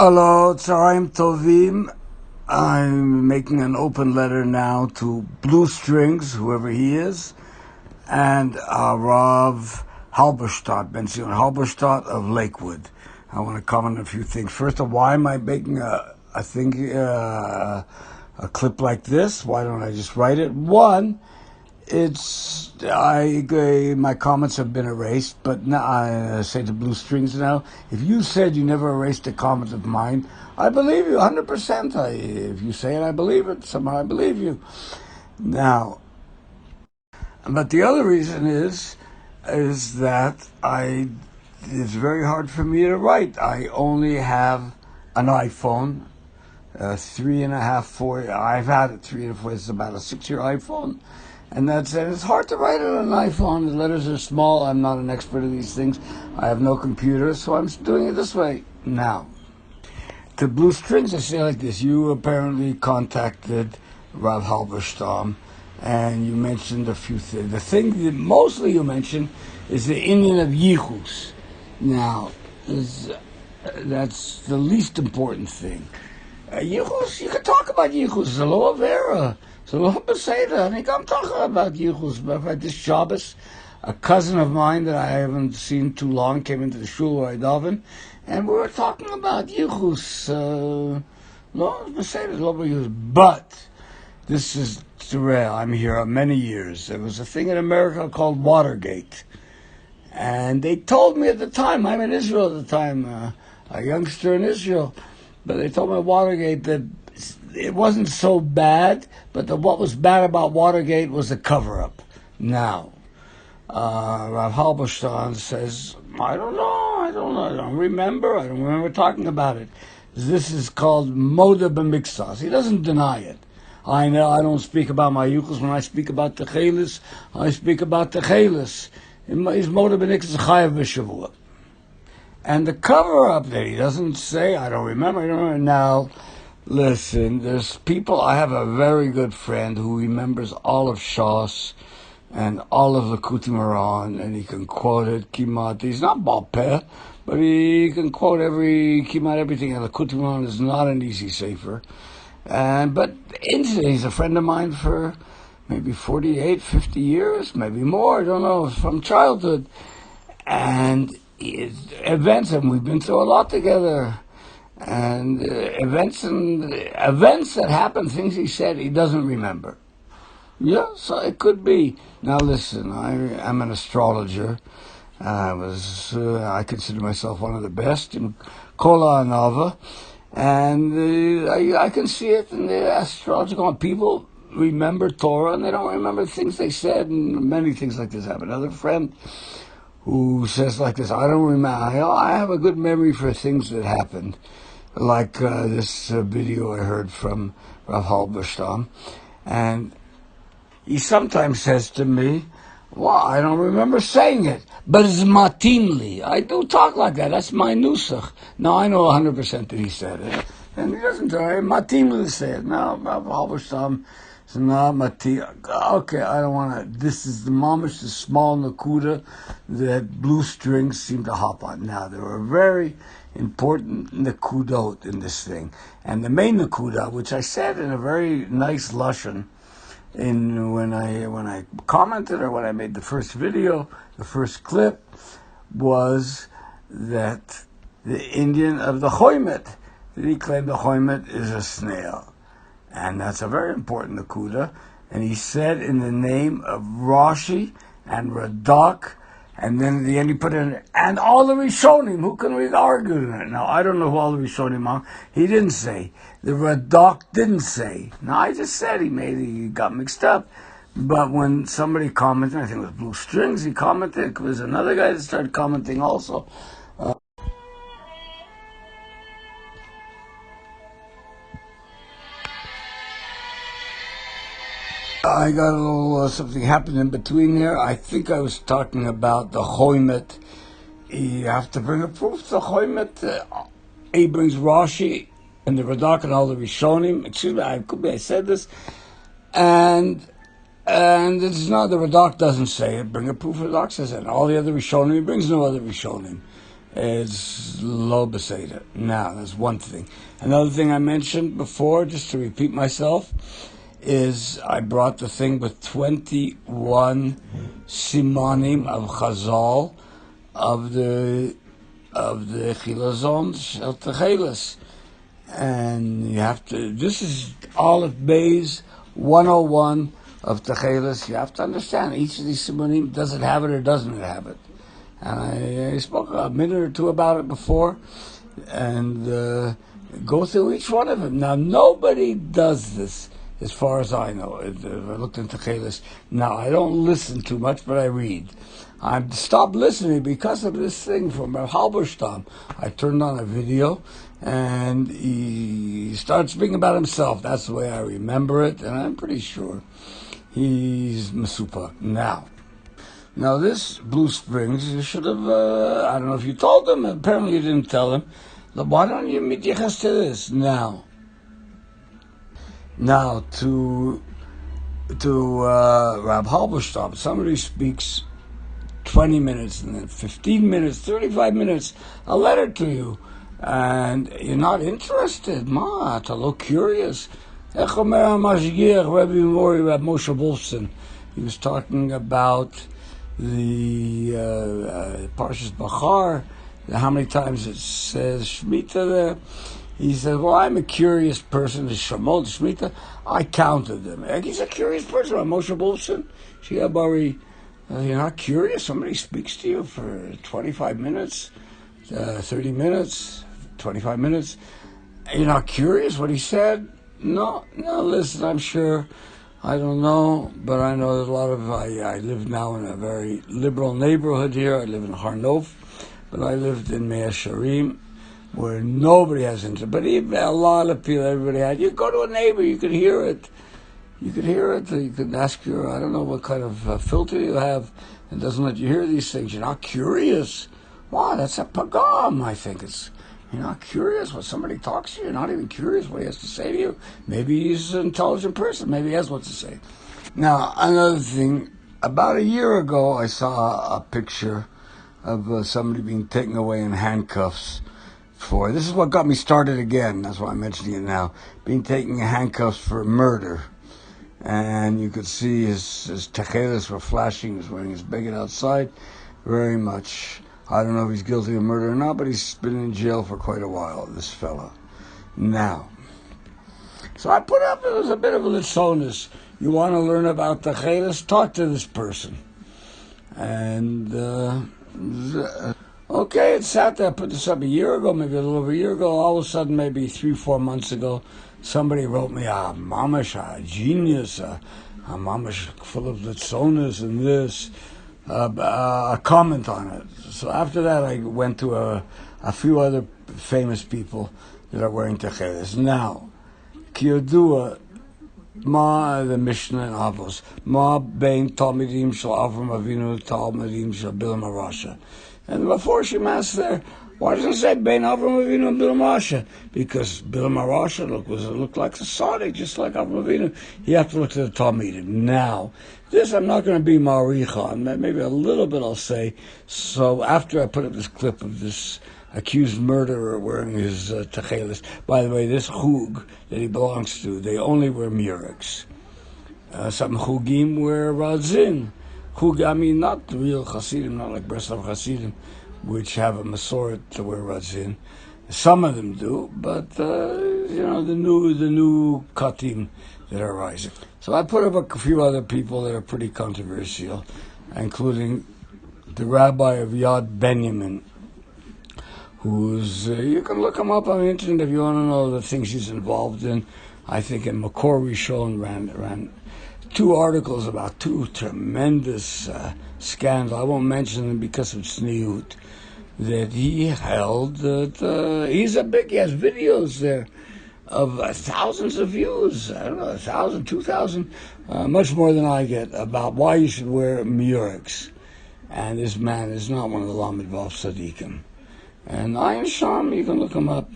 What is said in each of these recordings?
Hello, Tzaraim Tovim. I'm making an open letter now to Blue Strings, whoever he is, and Rav Halberstam, bentzion Halberstam of Lakewood. I want to comment on a few things. First of all, why am I making a clip like this? Why don't I just write it? One, my comments have been erased, but now I say to Blue Strings now, if you said you never erased a comment of mine, I believe you 100%. If you say it, I believe it. Somehow I believe you. Now, but the other reason is that it's very hard for me to write. I only have an iPhone, 3.5, 4. I've had it 3 to 4. It's about a 6-year iPhone. And that's it. It's hard to write on an iPhone. The letters are small. I'm not an expert in these things. I have no computer, so I'm doing it this way. Now, to Blue Strings, I say like this. You apparently contacted Rav Halberstam, and you mentioned a few things. The thing that mostly you mentioned is the Indian of Yichus. Now, that's the least important thing. Yichus, you can talk about Yichus. It's a law of error. So I'm talking about Yichus. But this Shabbos, a cousin of mine that I haven't seen too long came into the shul where I daven, and we were talking about Yichus. But this is rare. I'm here many years. There was a thing in America called Watergate, and they told me at the time, I'm in Israel at the time, a youngster in Israel, but they told me at Watergate that it wasn't so bad, but what was bad about Watergate was the cover-up. Now, Rav Halberstam says, I don't remember talking about it. This is called Moda B'Mixas. He doesn't deny it. I know I don't speak about my yuchos. When I speak about Techelet, I speak about Techelet. His Moda B'Mixas Chayav B'Shavua. And the cover-up that he doesn't say, I don't remember. Now, listen, there's people, I have a very good friend who remembers all of Shas and all of the Likutei Moharan, and he can quote it, Kimat. He's not Baal Peh, but he can quote Kimat everything, and the Likutei Moharan is not an easy sefer. But he's a friend of mine for maybe 48, 50 years, maybe more, I don't know, from childhood. And events, and we've been through a lot together. And events that happened, things he said, he doesn't remember. Yeah, so it could be. Now listen, I'm an astrologer. I consider myself one of the best in Kola Anava, and I can see it in the astrological. People remember Torah and they don't remember things they said, and many things like this happen. Another friend who says like this, I don't remember. I have a good memory for things that happened. Like this video I heard from Rav Halberstam, and he sometimes says to me, well, I don't remember saying it, but it's matimli. I do talk like that. That's my nusach. Now, I know 100% that he said it, and he doesn't try matimli to say it. Now, Rav Halberstam is not matim. Okay, I don't want to. This is the mamish, the small nakuda that Blue Strings seem to hop on. Now, there are very important nakudot in this thing. And the main nakuda, which I said in a very nice lashon when I commented or when I made the first video, the first clip, was that the Indian of the Choymet, that he claimed the Choymet is a snail. And that's a very important nakuda. And he said in the name of Rashi and Radak, and then at the end he put in, and all the Rishonim, who can we argue in it? Now, I don't know who all the Rishonim are. He didn't say. The Radak didn't say. Now, I just said he got mixed up. But when somebody commented, I think it was Blue Strings, he commented, it was another guy that started commenting also. I got a little something happened in between there. I think I was talking about the Choymet. You have to bring a proof. The Choymet, he brings Rashi and the Radak and all the Rishonim. Excuse me, I said this, and it's not the Radak doesn't say it. Bring a proof. Radak says it. And all the other Rishonim, he brings no other Rishonim. is lo beseder. Now, that's one thing. Another thing I mentioned before, just to repeat myself, is I brought the thing with 21 simanim of Chazal of the Chilazon Shel Techelet. And you have to, this is Aleph Beis 101 of Techelet. You have to understand, each of these simanim, does it have it or doesn't it have it? And I spoke a minute or two about it before, and go through each one of them. Now, nobody does this, as far as I know. I looked into Techelet. Now, I don't listen too much, but I read. I stopped listening because of this thing from halberstam. I turned on a video, and he started speaking about himself. That's the way I remember it, and I'm pretty sure he's mesupak. Now, this Blue Springs, you should have, I don't know if you told him, apparently you didn't tell him. Why don't you mityaches to this? Now, to Rab Halberstam, somebody speaks 20 minutes, and then 15 minutes, 35 minutes, a letter to you, and you're not interested. It's a little curious. Ech Omer HaMashgiach, Rabbi Mori, Rab Moshe Wolfson. He was talking about the Parshas Bachar, how many times it says Shemitah there. He said, well, I'm a curious person. The Shemot, Shemitah, I counted them. He's a curious person. Moshe Wolfson, Shiabari, you're not curious? Somebody speaks to you for 25 minutes, 30 minutes, 25 minutes. You're not curious what he said? No, listen, I'm sure. I don't know, but I know there's a lot of, I live now in a very liberal neighborhood here. I live in Harnof, but I lived in Mea Sharim, where nobody has internet. But even a lot of people, everybody had. You go to a neighbor, you could hear it. You could ask I don't know what kind of filter you have. It doesn't let you hear these things. You're not curious. Wow, that's a pagam, I think. You're not curious when somebody talks to you. You're not even curious what he has to say to you. Maybe he's an intelligent person. Maybe he has what to say. Now, another thing. About a year ago, I saw a picture of somebody being taken away in handcuffs for... This is what got me started again. That's why I'm mentioning it now. Being taken in handcuffs for murder. And you could see his techeles were flashing. He was wearing his beged outside. Very much... I don't know if he's guilty of murder or not, but he's been in jail for quite a while, this fella. Now, so I put up, it was a bit of a litzonus. You want to learn about Techelet? Talk to this person. And, okay, it sat there. I put this up a year ago, maybe a little over a year ago. All of a sudden, maybe 3-4 months ago, somebody wrote me a mamash, a genius, a mamash full of litzonus and this. A comment on it. So after that, I went to a few other famous people that are wearing techeles. Now, Kiyodua, the Mishnah and Avos, bein talmidim shel Avram Avinu talmidim shel Bilam HaRasha. And before she asked there, why doesn't it say bein Avram Avinu and Bilam HaRasha? Because Bilam HaRasha looked like a tzaddik, just like Avram Avinu. You have to look to the talmidim. Now, this I'm not going to be marich on. Maybe a little bit I'll say. So after I put up this clip of this accused murderer wearing his techeles. By the way, this chug that he belongs to, they only wear murex. Some chugim wear radzin. Chug, I mean, not the real Hasidim, not like Breslov Hasidim, which have a masoret to wear radzin. Some of them do, but the new katim that are rising. So I put up a few other people that are pretty controversial, including the rabbi of Yad Benjamin, who's, you can look him up on the internet if you want to know the things he's involved in. I think in Makor Rishon ran 2 articles about 2 tremendous scandals. I won't mention them because of tzniut. That he held that he has videos there of thousands of views. I don't know, 1,000, 2,000, much more than I get, about why you should wear murex. And this man is not one of the Lamed Vav Tzadikim. And Ayin Sham, you can look him up.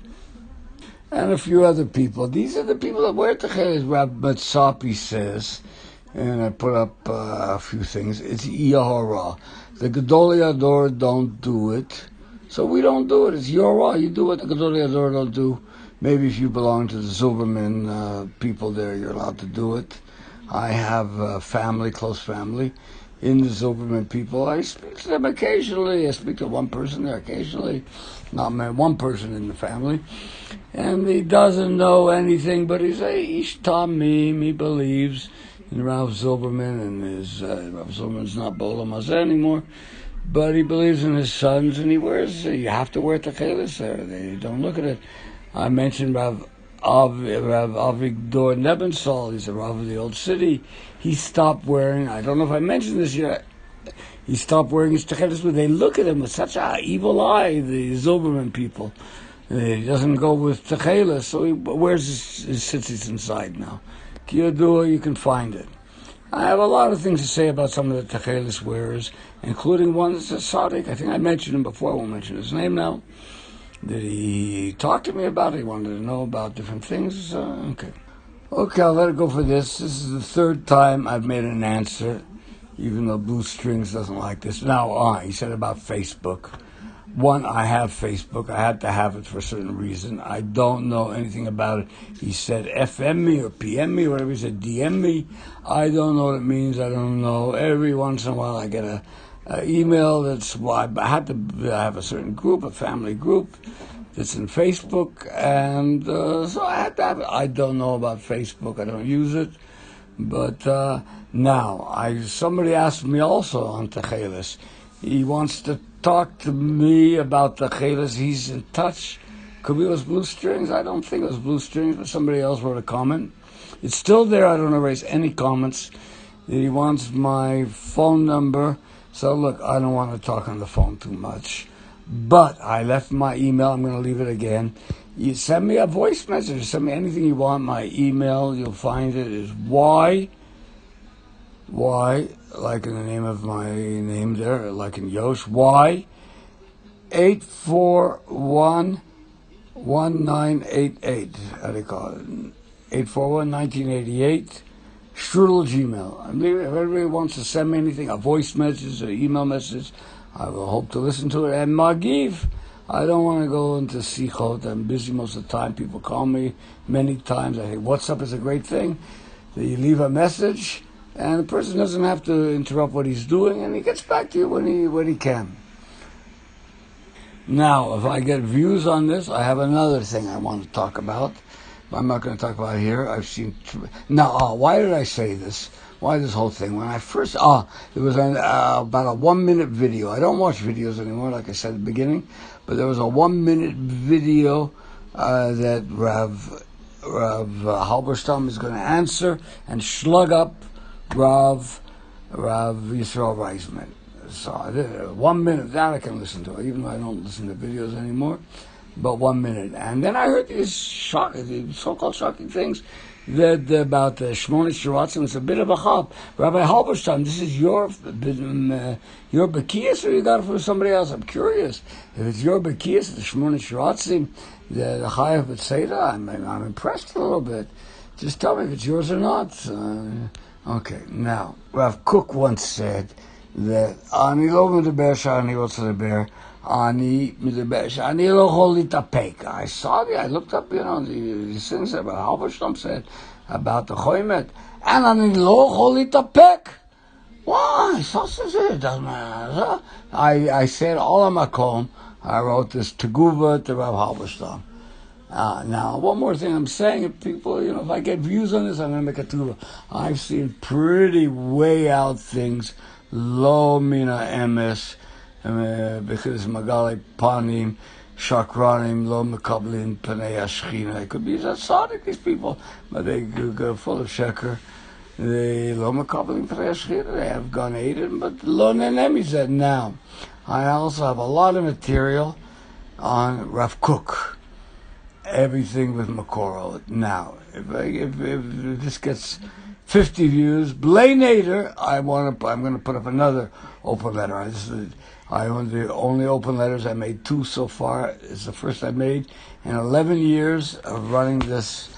And a few other people. These are the people that wear techeles. Rabbi Matzapi says, and I put up a few things. It's Iyahara. The Gedolei Ador don't do it. So we don't do it. It's your law. You do what the Gedolei Hador don't do. Maybe if you belong to the Zilberman people there, you're allowed to do it. I have a family, close family, in the Zilberman people. I speak to them occasionally. I speak to one person there occasionally. Not one person in the family. And he doesn't know anything, but he's a Ish Tamim. He believes in Rav Zilberman, and Rav Zilberman's not Bolam Hazeh anymore. But he believes in his sons, and you have to wear Techelet there. They don't look at it. I mentioned Rav Avigdor Nebensol. He's a Rav of the Old City. He stopped wearing, I don't know if I mentioned this yet, he stopped wearing his Techelet, but they look at him with such an evil eye, the Zilberman people. He doesn't go with Techelet, so he wears his tzitzis inside now. Kiyadua, you can find it. I have a lot of things to say about some of the Techelet wearers, including one that's a tzaddik. I think I mentioned him before. I won't mention his name now. Did he talk to me about it? He wanted to know about different things. Okay, I'll let it go for this. This is the third time I've made an answer, even though Blue Strings doesn't like this. Now, he said about Facebook. One, I have Facebook. I had to have it for a certain reason. I don't know anything about it. He said FM me or PM me, whatever he said, DM me. I don't know what it means. I don't know. Every once in a while I get a email that's why I have to have a certain group, a family group that's in Facebook, and so I have to have it. I don't know about Facebook. I don't use it. But now, somebody asked me also on Techelet. He wants to talk to me about Techelet. He's in touch. Could be it was Blue Strings. I don't think it was Blue Strings, but somebody else wrote a comment. It's still there. I don't erase any comments. He wants my phone number. So look, I don't want to talk on the phone too much. But I left my email. I'm going to leave it again. You send me a voice message. Send me anything you want. My email, you'll find it, is Y, like in the name of my name there, like in Yosh, Y, 8411988. How do you call it? 841-1988. Strudel Gmail. If everybody wants to send me anything, a voice message, an email message, I will hope to listen to it. And Magiv, I don't want to go into Sichot. I'm busy most of the time. People call me many times. I think WhatsApp is a great thing. You leave a message, and the person doesn't have to interrupt what he's doing, and he gets back to you when he can. Now, if I get views on this, I have another thing I want to talk about. I'm not going to talk about it here. I've seen... Now, why did I say this? Why this whole thing? When I first... it was about a 1 minute video. I don't watch videos anymore, like I said at the beginning. But there was a 1 minute video that Rav halberstam is going to answer and slug up Rav Yisrael Reisman. So 1 minute, that I can listen to, even though I don't listen to videos anymore. But 1 minute. And then I heard these so-called shocking things that about the Shmona Shiratzim. It's a bit of a chop. Rabbi halberstam, this is your Bekias, or you got it from somebody else? I'm curious. If it's your Bekias, the Shmona Shiratzim, the Chayav B'Tzeira, I'm impressed a little bit. Just tell me if it's yours or not. Okay, now, Rav Kook once said that Ani lo medaber sh'ani rotze ledaber. I saw I looked up, these things that halberstam said about the choimet. And ani lo chol litapek. Why? I said all on my column. I wrote this teguva to Rav halberstam. Now, one more thing I'm saying, if people, if I get views on this, I'm going to make a teguva. I've seen pretty way out things. Lo mina emes. Because Magali Panim, Shakranim, Lo Mekablin, Panei Ashchina. It could be tzaddik, these people, but they go full of sheker. They Lo Mekablin, Panei Ashchina. They have Gan Eden, but Lo Nenem, he said. Now, I also have a lot of material on Rav Kook. Everything with Makoro. Now, if this gets 50 views, Blay Nader, I'm going to put up another open letter. The only open letters I made 2 so far. It's the first I made in 11 years of running this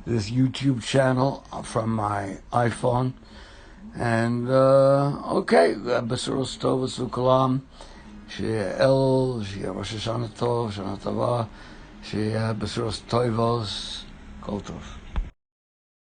YouTube channel from my iPhone. And, okay, Basuros Tov Kalam, שיהיה אל, שיהיה ראש השנה טוב, שנה טובה, שיהיה בשורות טובות, כל טוב.